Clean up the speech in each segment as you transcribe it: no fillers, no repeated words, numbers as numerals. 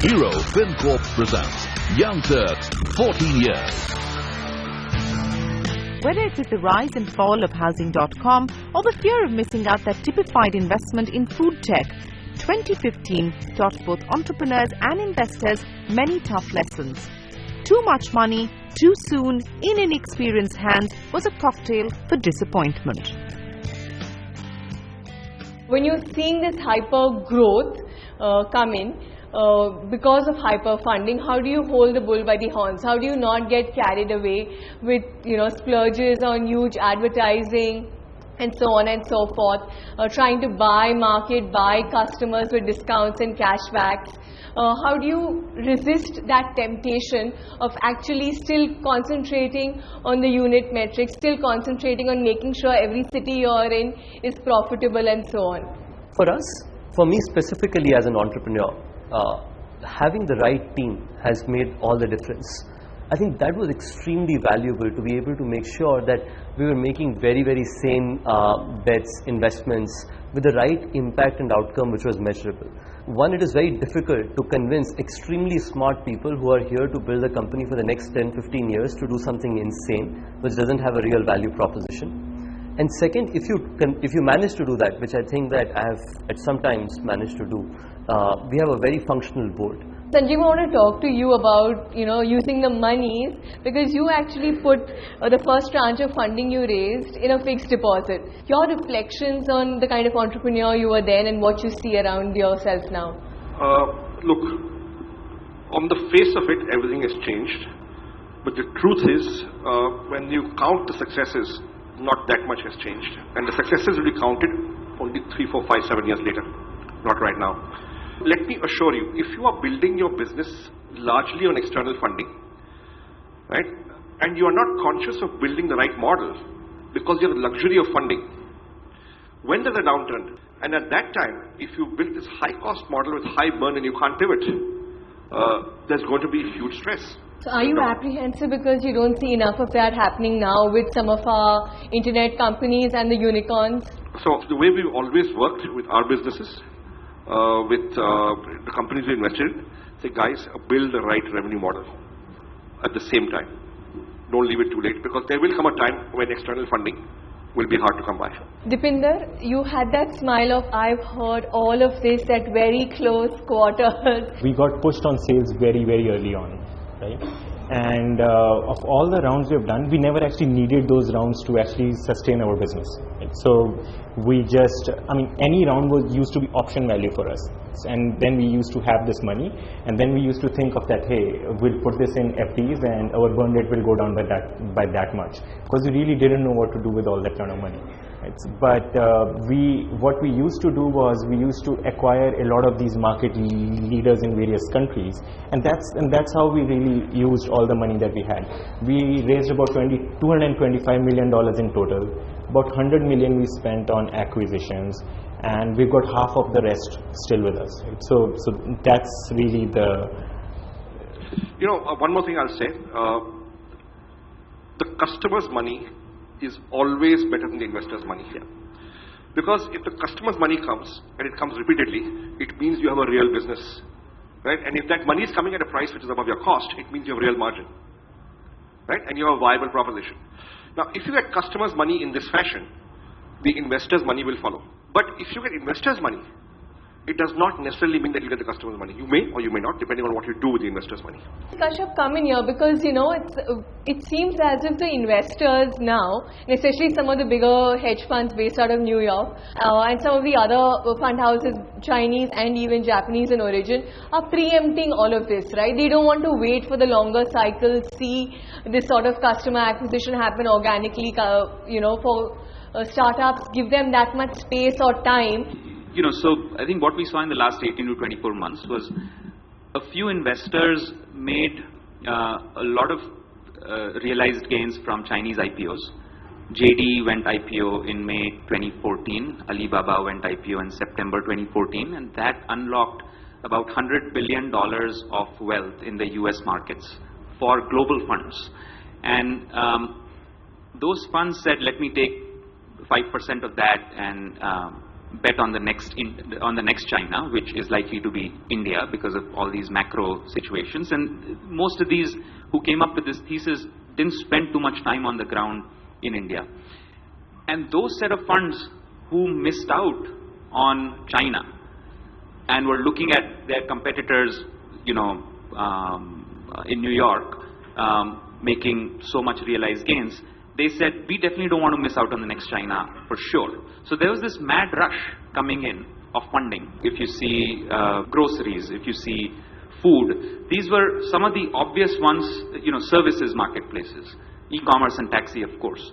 Hero FinCorp presents Young Turks, 14 years. Whether it's the rise and fall of Housing.com or the fear of missing out that typified investment in food tech, 2015 taught both entrepreneurs and investors many tough lessons. Too much money, too soon, in inexperienced hands was a cocktail for disappointment. When you're seeing this hyper growth come in, because of hyper funding, how do you hold the bull by the horns? How do you not get carried away with splurges on huge advertising and so on and so forth, trying to buy customers with discounts and cashbacks? How do you resist that temptation of actually still concentrating on the unit metrics, still concentrating on making sure every city you're in is profitable and so on? For me specifically as an entrepreneur, having the right team has made all the difference. I think that was extremely valuable to be able to make sure that we were making very, very sane bets, investments with the right impact and outcome which was measurable. One, it is very difficult to convince extremely smart people who are here to build a company for the next 10-15 years to do something insane which doesn't have a real value proposition. And second, if you manage to do that, which I think that I have at some times managed to do, we have a very functional board. Sanjeev, I want to talk to you about using the monies, because you actually put the first tranche of funding you raised in a fixed deposit. Your reflections on the kind of entrepreneur you were then and what you see around yourself now? Look, on the face of it, everything has changed. But the truth is, when you count the successes, not that much has changed. And the successes will be counted only 3, 4, 5, 7 years later, not right now. Let me assure you, if you are building your business largely on external funding, right, and you are not conscious of building the right model because you have the luxury of funding, when there's a downturn, and at that time, if you build this high-cost model with high burn and you can't pivot, there's going to be huge stress. So are you apprehensive because you don't see enough of that happening now with some of our internet companies and the unicorns? So the way we've always worked with our businesses, with the companies we invested in, say guys, build the right revenue model at the same time. Don't leave it too late, because there will come a time when external funding will be hard to come by. Deepinder, you had that smile of I've heard all of this at very close quarters. We got pushed on sales very, very early on. Right? And of all the rounds we have done, we never actually needed those rounds to actually sustain our business. Right? So we just, any round used to be option value for us. And then we used to have this money, and then we used to think of that, hey, we'll put this in FDs and our burn rate will go down by that much. Because we really didn't know what to do with all that kind of money. Right? But what we used to do was we used to acquire a lot of these market leaders in various countries, and that's how we really used all the money that we had. We raised about $225 million in total. About 100 million we spent on acquisitions, and we've got half of the rest still with us. Right? So that's really the. One more thing I'll say: the customer's money is always better than the investor's money here. Because if the customer's money comes, and it comes repeatedly, it means you have a real business. Right? And if that money is coming at a price which is above your cost, it means you have real margin. Right? And you have a viable proposition. Now, if you get customer's money in this fashion, the investor's money will follow. But if you get investor's money, it does not necessarily mean that you get the customer's money. You may or you may not, depending on what you do with the investor's money. Kashyap, come in here, because it seems as if the investors now, and especially some of the bigger hedge funds based out of New York, and some of the other fund houses, Chinese and even Japanese in origin, are preempting all of this, right? They don't want to wait for the longer cycle, see this sort of customer acquisition happen organically, for startups, give them that much space or time. So I think what we saw in the last 18 to 24 months was a few investors made a lot of realized gains from Chinese IPOs. JD went IPO in May 2014, Alibaba went IPO in September 2014, and that unlocked about $100 billion of wealth in the US markets for global funds. And those funds said, let me take 5% of that and bet on the next China, which is likely to be India because of all these macro situations. And most of these who came up with this thesis didn't spend too much time on the ground in India. And those set of funds who missed out on China and were looking at their competitors, in New York, making so much realized gains, they said, we definitely don't want to miss out on the next China for sure. So there was this mad rush coming in of funding. If you see groceries, if you see food, these were some of the obvious ones, services marketplaces, e-commerce and taxi, of course.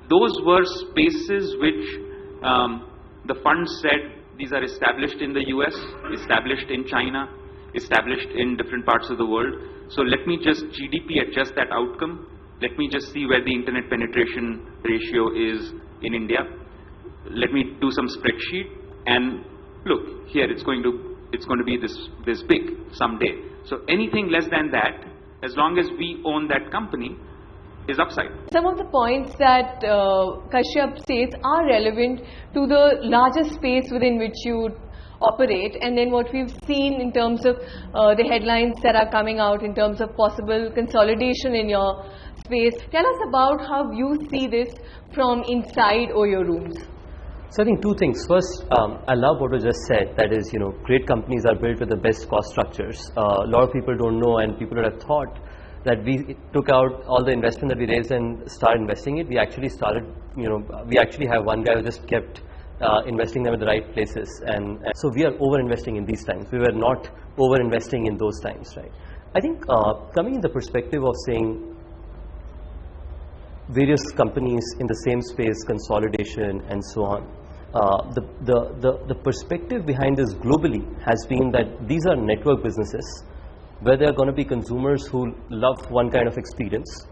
Those were spaces which the funds said these are established in the US, established in China, established in different parts of the world. So let me just GDP adjust that outcome. Let me just see where the internet penetration ratio is in India. Let me do some spreadsheet and look, here it's going to be this big someday. So anything less than that, as long as we own that company, is upside. Some of the points that Kashyap says are relevant to the larger space within which you operate, and then what we've seen in terms of the headlines that are coming out in terms of possible consolidation in your space. Tell us about how you see this from inside your rooms. So I think two things. First, I love what you just said. That is, great companies are built with the best cost structures. A lot of people don't know, and people would have thought that we took out all the investment that we raised and started investing it. We actually started, we actually have one guy who just kept investing them in the right places, and so we are over investing in these times. We were not over investing in those times, right? I think coming in the perspective of saying various companies in the same space, consolidation and so on, the perspective behind this globally has been that these are network businesses where there are going to be consumers who love one kind of experience.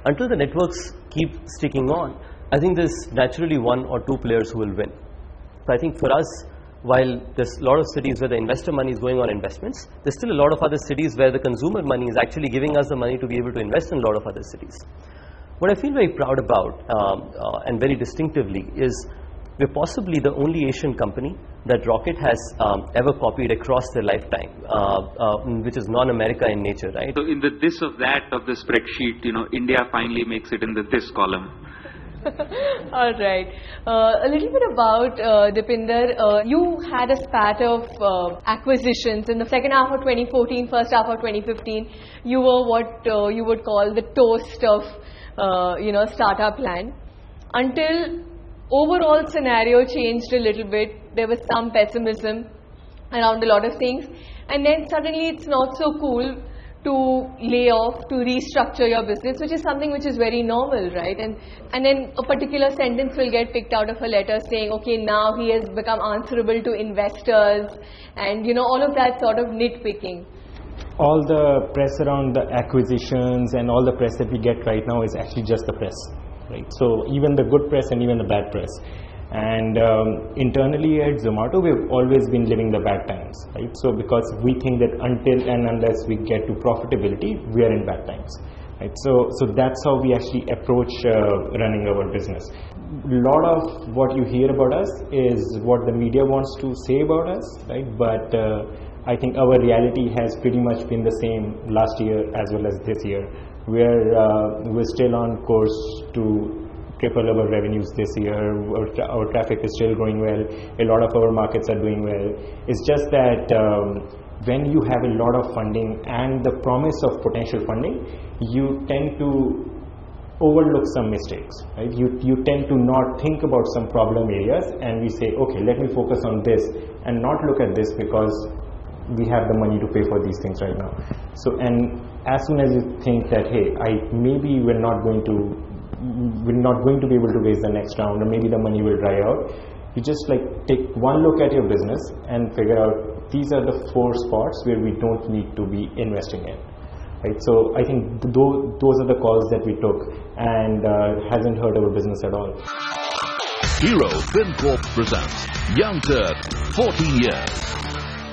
Until the networks keep sticking on, I think there's naturally one or two players who will win. So I think for us, while there's a lot of cities where the investor money is going on investments, there's still a lot of other cities where the consumer money is actually giving us the money to be able to invest in a lot of other cities. What I feel very proud about and very distinctively is we're possibly the only Asian company that Rocket has ever copied across their lifetime, which is non-America in nature, right? So in the this of that of the spreadsheet, India finally makes it in the this column. All right. A little bit about Deepinder. You had a spat of acquisitions in the second half of 2014, first half of 2015. You were what you would call the toast of startup land. Until overall scenario changed a little bit. There was some pessimism around a lot of things, and then suddenly it's not so cool to lay off, to restructure your business, which is something which is very normal, right? And then a particular sentence will get picked out of a letter saying, okay, now he has become answerable to investors, and all of that sort of nitpicking. All the press around the acquisitions and all the press that we get right now is actually just the press, right? So even the good press and even the bad press. And internally at Zomato, we've always been living the bad times, right? So because we think that until and unless we get to profitability, we are in bad times, right? So that's how we actually approach running our business. A lot of what you hear about us is what the media wants to say about us, right? But I think our reality has pretty much been the same last year as well as this year. We're still on course to triple our revenues this year. Our traffic is still growing well. A lot of our markets are doing well. It's just that when you have a lot of funding and the promise of potential funding, you tend to overlook some mistakes, right? You tend to not think about some problem areas, and we say, okay, let me focus on this and not look at this because we have the money to pay for these things right now. So, and as soon as you think that, hey, maybe we're not going to be able to raise the next round, or maybe the money will dry out, you just take one look at your business and figure out these are the 4 spots where we don't need to be investing in, right? So I think those are the calls that we took, and hasn't hurt our business at all. Hero FinCorp presents Young Turks, 14 years.